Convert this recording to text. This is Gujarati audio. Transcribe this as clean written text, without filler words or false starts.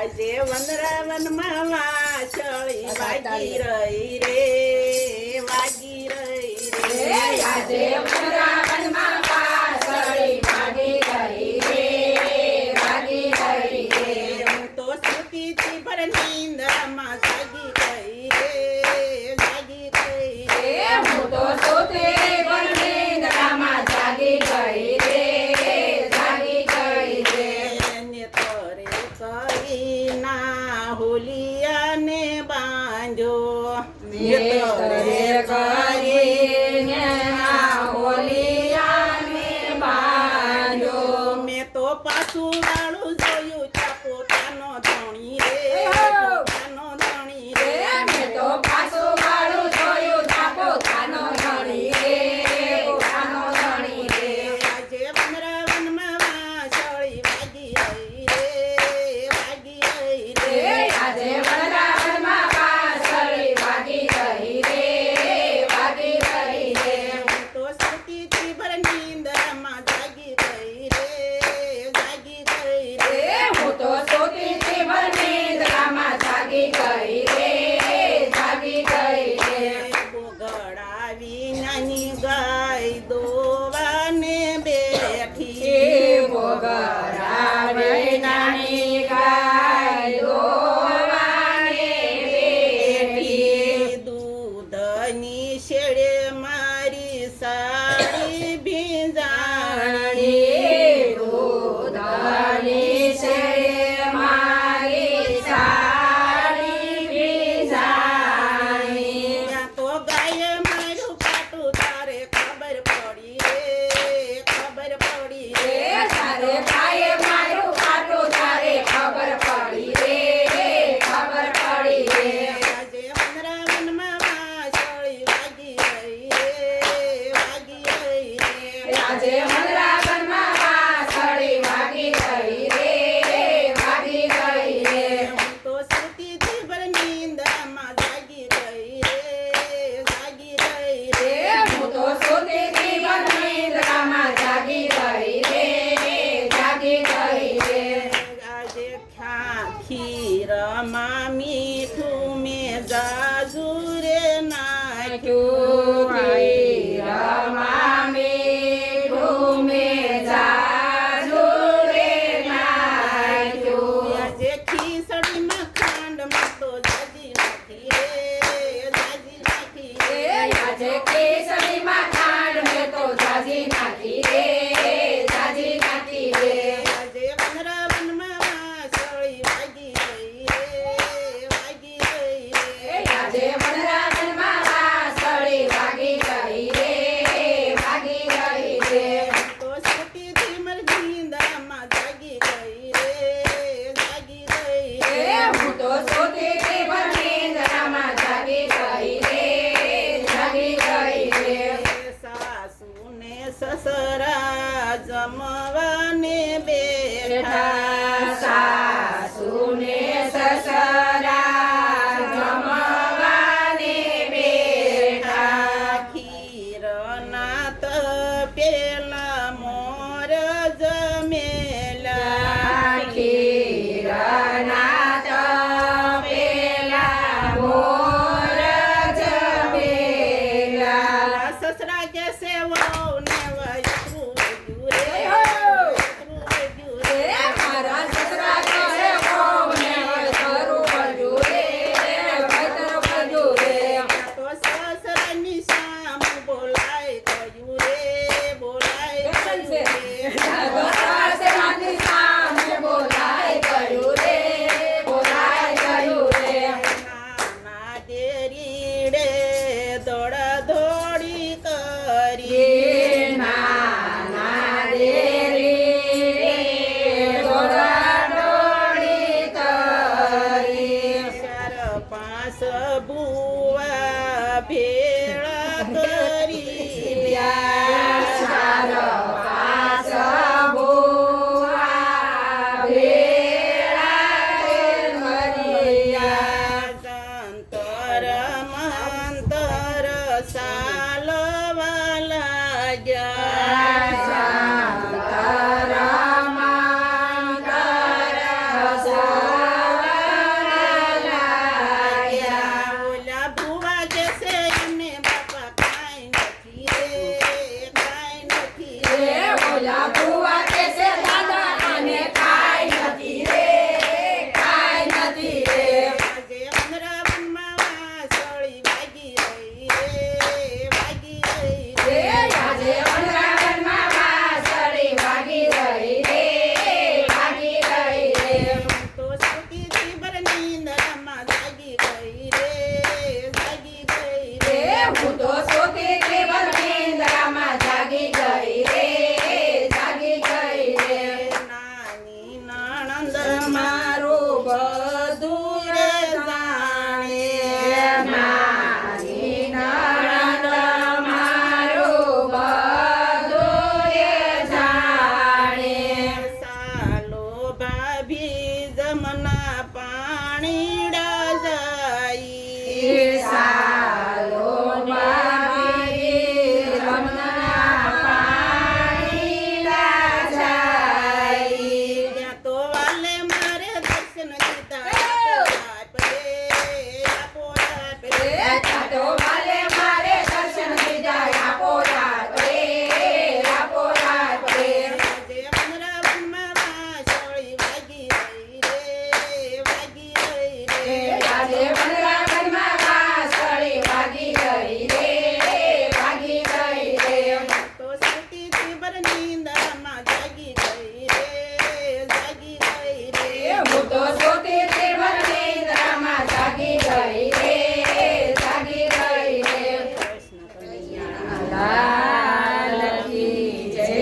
આજે વનરાવનમાં વાછળી વાગી રહી રે વાગી રહી રે આજે વનરાવનમાં વાછળી વાગી રહી રે વાગી રહી રે હું તો સુતી થી પર નીંદમાં જાગી ગઈ રે જાગી ગઈ રે હું તો સુતી પર નીંદમાં જાગી ગઈ રે જાગી ગઈ રે ને તરે કરી ના હોલિયાને બાંધો નેતરે કરીને હોલિયાને બાંધો મેં તો પાછું વાળું જોયું પોતાનો ધણી રે પોતાનો ધણી રે મેં તો પાછું વાળું જોયું પોતાનો ધણી રે પોતાનો ધણી રે આજે વનરાવનમાં વાછળી વાગી રહી રે વાગી રહી રે આજે વનરાવનમાં વાછળી વાગી રહી રે વાગી રહી રે હું તો સુતીથી ભર નીંદરમાં જાગી ગઈ રે જાગી ગઈ રે હું તો સુતીથી ભર નિંદ્રામાં જાગી ગઈ રે જાગી ગઈ રે ગળાવી નાની ગાય દોવાને બેઠી ગોગરાવે નાની ગાય દોવાને બેઠી દૂધની શેડે મારી સાડી ભીંજાણી દૂધની છે મારી સાડી ભીંજાણી ત્યાં તો ગાયે મારું પાટું તારે ખબર પડી રે ખબર પડી રે તારે ગાયે મારું પાટું તારે ખબર પડી રે ખબર પડી રે આજે વનરાવનમાં વાછળી વાગી રહી રે વાગી રહી રે આજે વનરાવનમાં વાછળી વાગી ગઈ રે વાગી ગઈ રે હું તો સુતીથી ભર નીંદમાં જાગી રહી રે જાગી રહી રે હું તો સુતીથી ભર નિંદ્રામાં જાગી ગઈ રે જાગી ગઈ રે આજે ખીરમાં મીઠું મેં જાજુ રે નાખ્યું રમા મીઠું મેં જાજુ રે નાખ્યું આજે ખીસડીમાં ખાંડમાં તો જાજી નાખી રે જાજી નાખી રે આજે કેસરીમાં ખાંડ મેં તો જાજી નાખી રે જાજી નાખી રે આજે વનરાવનમાં વાછળી વાગી ગઈ રે મારું બધું રે જાણે મારી નણંદ મારું બધું એ જાણે સાલો ભાભી જમના પાણી